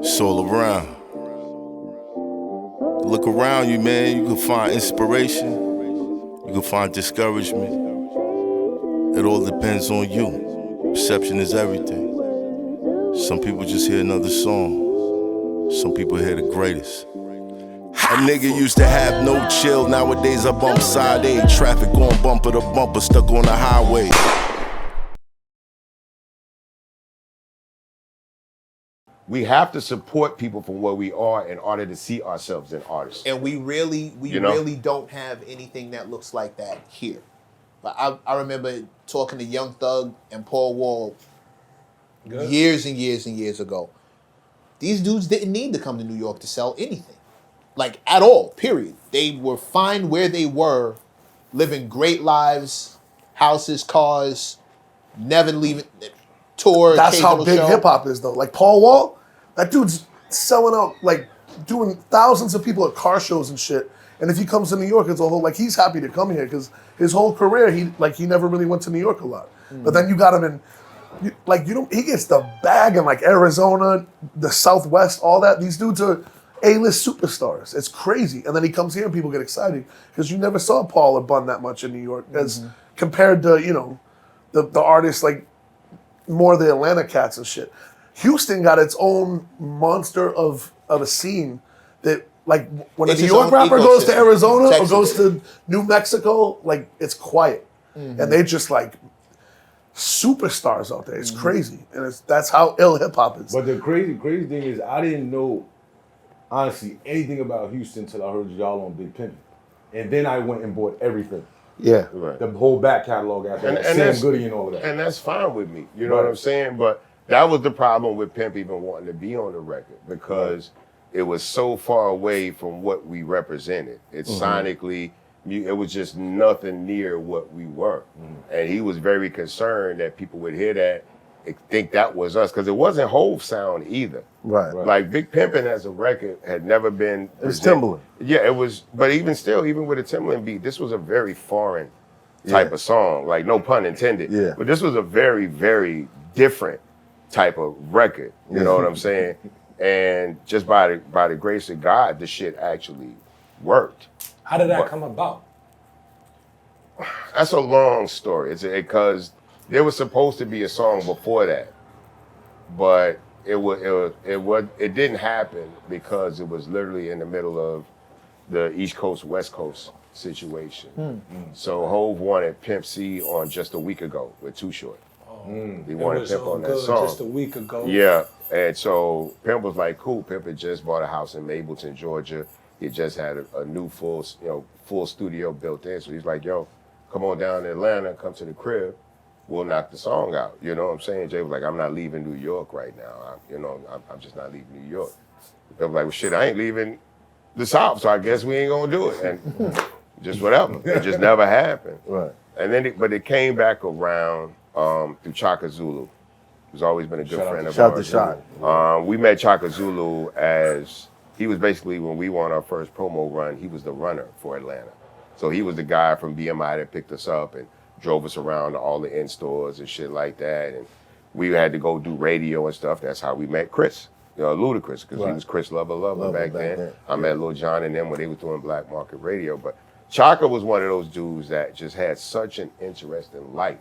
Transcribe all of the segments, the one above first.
It's all around. Look around you, man. You can find inspiration. You can find discouragement. It all depends on you. Perception is everything. Some people just hear another song. Some people hear the greatest. A nigga used to have no chill. Nowadays I bump side A. Traffic going bumper to bumper, stuck on the highway. We have to support people for where we are in order to see ourselves in artists. And we really don't have anything that looks like that here. But I remember talking to Young Thug and Paul Wall years and years and years ago. These dudes didn't need to come to New York to sell anything. Like, at all, period. They were fine where they were, living great lives, houses, cars, never leaving, tour. That's how big show. hip hop is, though. Like Paul Wall, that dude's selling out, like doing thousands of people at car shows and shit. And if he comes to New York, it's a whole, like, he's happy to come here because his whole career, he never really went to New York a lot. But then you got him in, he gets the bag in like Arizona, the Southwest, all that. These dudes are A-list superstars. It's crazy. And then he comes here and people get excited because you never saw Paul or Bun that much in New York as compared to, the artists like more the Atlanta cats and shit. Houston got its own monster of a scene that, like, when a New York rapper goes to Arizona or goes to New Mexico, like, it's quiet. And they just like superstars out there. It's crazy. And that's how ill hip hop is. But the crazy thing is I didn't know honestly anything about Houston until I heard y'all on Big Pimpin'. And then I went and bought everything. Yeah. Right. The whole back catalog after that. Sam Goody and all of that. And that's fine with me. You know what I'm saying? But that was the problem with Pimp even wanting to be on the record because it was so far away from what we represented. It's sonically, it was just nothing near what we were. And he was very concerned that people would hear that and think that was us because it wasn't Hov sound either. Right. Like Big Pimpin' as a record had never been. It was Timbaland. Yeah, it was. But even still, even with a Timbaland beat, this was a very foreign type of song. Like, no pun intended. Yeah. But this was a very, very different type of record. You know what I'm saying? And just by the grace of God, the shit actually worked. How did that come about? That's a long story. It's because there was supposed to be a song before that, but it didn't happen because it was literally in the middle of the East Coast West Coast situation. So Hov wanted Pimp C on Just a Week Ago with Too Short. He wanted Pimp on that song. Just a week ago. Yeah, and so Pimp was like, cool. Pimp had just bought a house in Mableton, Georgia. He just had a new full studio built in. So he's like, yo, come on down to Atlanta, come to the crib. We'll knock the song out. You know what I'm saying? Jay was like, I'm not leaving New York right now. I'm just not leaving New York. Pimp was like, well, shit, I ain't leaving the South, so I guess we ain't gonna do it. And just whatever. It just never happened. Right. And then, but it came back around through Chaka Zulu, who's always been a good friend of ours. Shout to Shot. We met Chaka Zulu as, he was basically, when we won our first promo run, he was the runner for Atlanta. So he was the guy from BMI that picked us up and drove us around to all the in-stores and shit like that. And we had to go do radio and stuff. That's how we met Chris, Ludacris, because he was Chris Lover back then. I met Lil Jon and them when they were doing Black Market Radio. But Chaka was one of those dudes that just had such an interesting life,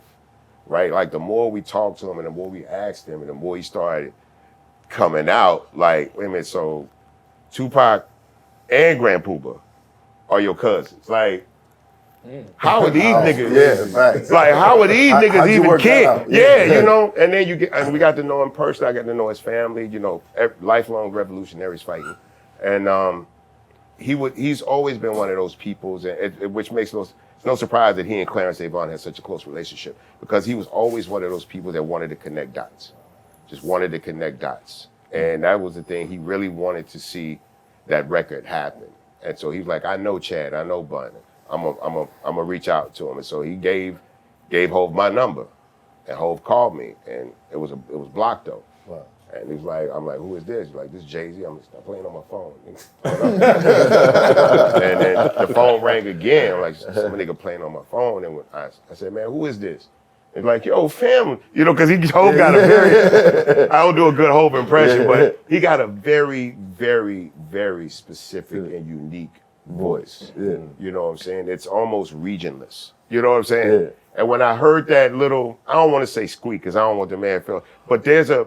right? Like, the more we talked to him and the more we asked him and the more he started coming out, like, wait a minute, so Tupac and Grand Pooba are your cousins. Like, how are these niggas? right. Like, how are these niggas even kids? Yeah. And then and we got to know him personally. I got to know his family. Lifelong revolutionaries fighting, and he's always been one of those peoples, which makes no surprise that he and Clarence Avant had such a close relationship because he was always one of those people that wanted to connect dots, just wanted to connect dots, and that was the thing. He really wanted to see that record happen, and so he was like, I know Chad, I know Bun. I'm gonna reach out to him, and so he gave Hov my number, and Hov called me, and it was blocked though. Wow. And he's like, I'm like, who is this? He's like, this is Jay-Z. I'm playing on my phone. And then the phone rang again. I'm like, some nigga playing on my phone, and I said, man, who is this? It's like, yo, family, you know, because Hov got a very, I don't do a good Hov impression, but he got a very, very, very specific and unique voice. Yeah. You know what I'm saying? It's almost regionless. You know what I'm saying? Yeah. And when I heard that little, I don't want to say squeak because I don't want the man to feel, but there's a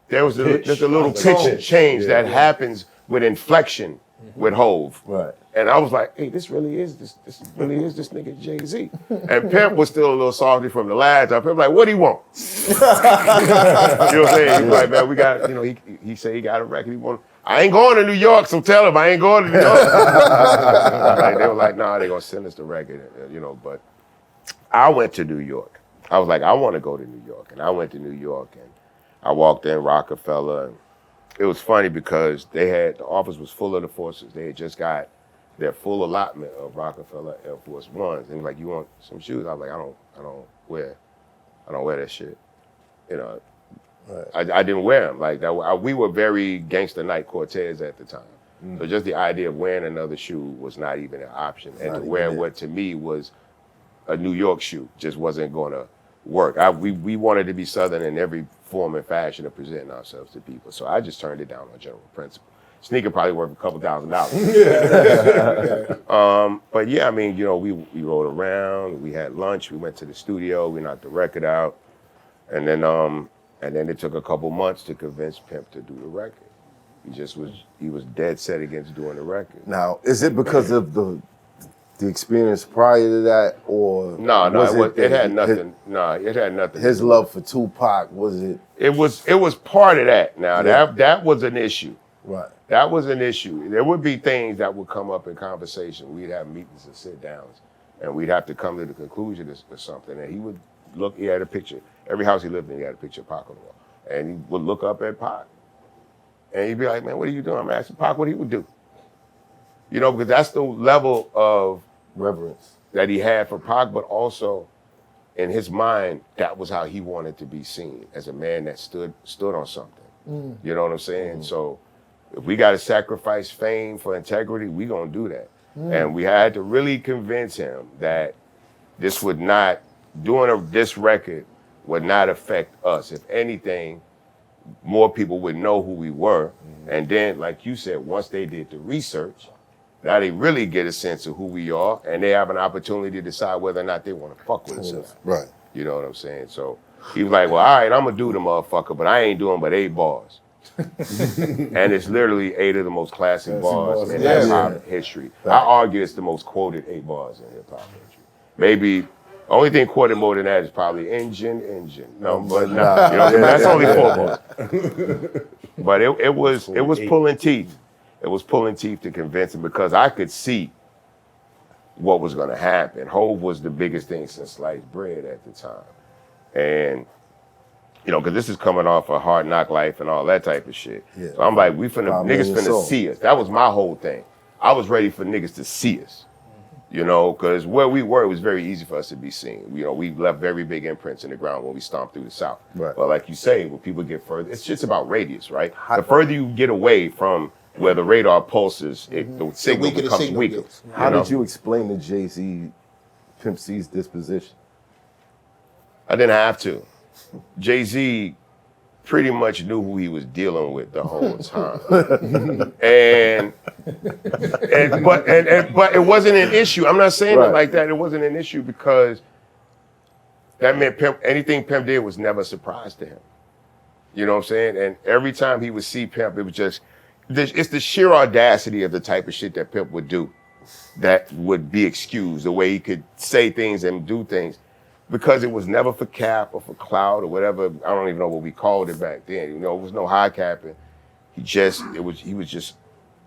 little pitch change that happens with inflection with Hov. Right. And I was like, hey, this really is this nigga Jay-Z. And Pimp was still a little salty from the last time. Pimp like, what do he want? You know what I'm saying? He was like, man, we got, you know, he said he got a record. He want. I ain't going to New York, so tell him I ain't going to New York. Like, they were like, nah, they gonna send us the record, you know, but I went to New York. I was like, I want to go to New York. And I went to New York and I walked in Rockefeller. And it was funny because the office was full of the forces. They had just got their full allotment of Rockefeller Air Force Ones. And like, you want some shoes? I was like, I don't wear that shit. You know, right. I didn't wear them. Like that. We were very gangster night Cortez at the time. So just the idea of wearing another shoe was not even an option. And to wear what to me was a New York shoe just wasn't gonna work. We wanted to be Southern in every form and fashion of presenting ourselves to people. So I just turned it down on general principle. Sneaker probably worth a couple $1,000. But yeah, I mean, you know, we rode around, we had lunch, we went to the studio, we knocked the record out, and then it took a couple months to convince Pimp to do the record. He was dead set against doing the record. Now, is it because of the experience prior to that, or it had nothing. It had nothing. His love for Tupac, was it? It was part of that. Now that was an issue. Right. That was an issue. There would be things that would come up in conversation. We'd have meetings and sit downs, and we'd have to come to the conclusion of something. And he would look. He had a picture. Every house he lived in, he had a picture of Pac on the wall, and he would look up at Pac, and he'd be like, "Man, what are you doing?" I'm asking Pac what he would do. You know, because that's the level of reverence that he had for Pac, but also in his mind, that was how he wanted to be seen, as a man that stood on something. You know what I'm saying? So if we got to sacrifice fame for integrity, we gonna do that. And we had to really convince him that this record would not affect us. If anything, more people would know who we were. And then, like you said, once they did the research, now they really get a sense of who we are, and they have an opportunity to decide whether or not they want to fuck with us or not. Right. You know what I'm saying? So he was like, well, all right, I'm going to do the motherfucker, but I ain't doing but 8 bars. And it's literally 8 of the most classic bars in hip-hop history. I argue it's the most quoted 8 bars in hip-hop history. Maybe, only thing quoted more than that is probably Engine. No, but you know, that's only 4 bars. But it was pulling teeth. It was pulling teeth to convince him, because I could see what was going to happen. Hov was the biggest thing since sliced bread at the time. And, you know, because this is coming off a Hard Knock Life and all that type of shit. Yeah. So I'm like, niggas finna see us. That was my whole thing. I was ready for niggas to see us. You know, because where we were, it was very easy for us to be seen. You know, we left very big imprints in the ground when we stomped through the South. Right. But like you say, when people get further, it's just about radius, right? The further you get away from where the radar pulses, the signal becomes weaker. How did you explain to Jay-Z Pimp C's disposition? I didn't have to. Jay-Z pretty much knew who he was dealing with the whole time. But it wasn't an issue. I'm not saying it like that. It wasn't an issue because that meant anything Pimp did was never a surprise to him. You know what I'm saying? And every time he would see Pimp, it was just, it's the sheer audacity of the type of shit that Pimp would do that would be excused, the way he could say things and do things, because it was never for cap or for clout or whatever. I don't even know what we called it back then. You know, it was no high capping. He was just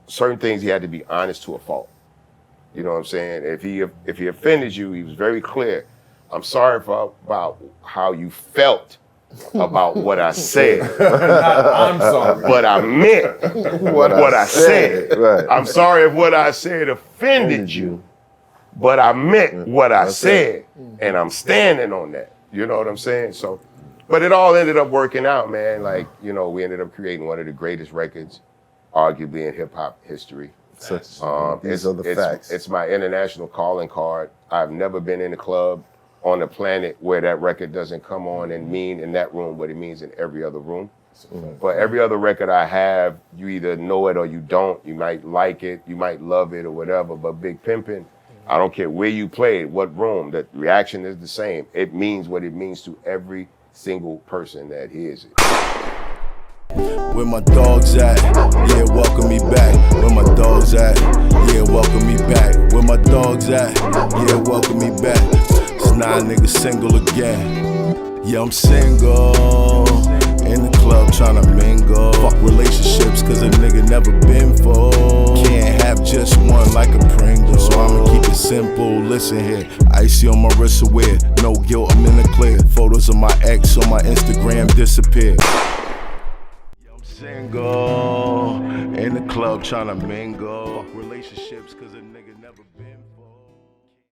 certain things he had to be honest to a fault. You know what I'm saying? If he offended you, he was very clear. I'm sorry about how you felt about what I said. I'm sorry. But I meant what I said. Right. I'm sorry if what I said offended you, but I meant what I said, and I'm standing on that. You know what I'm saying? So, but it all ended up working out, man. Like, you know, we ended up creating one of the greatest records, arguably in hip hop history. These are the facts. It's my international calling card. I've never been in a club on the planet where that record doesn't come on and mean in that room what it means in every other room. But every other record I have, you either know it or you don't. You might like it, you might love it or whatever. But Big Pimpin', I don't care where you play it, what room, the reaction is the same. It means what it means to every single person that hears it. Where my dogs at? Yeah, welcome me back. Where my dogs at? Yeah, welcome me back. Where my dogs at? Yeah, welcome me back. It's 9 niggas single again. Yeah, I'm single. In the club tryna mingle. Fuck relationships cause a nigga never been for. Can't have just one like a Pringle. So I'ma keep it simple, listen here. Icy on my wrist aware. No guilt, I'm in the clear. Photos of my ex on my Instagram disappear. Single, in the club tryna mingle. Fuck relationships cause a nigga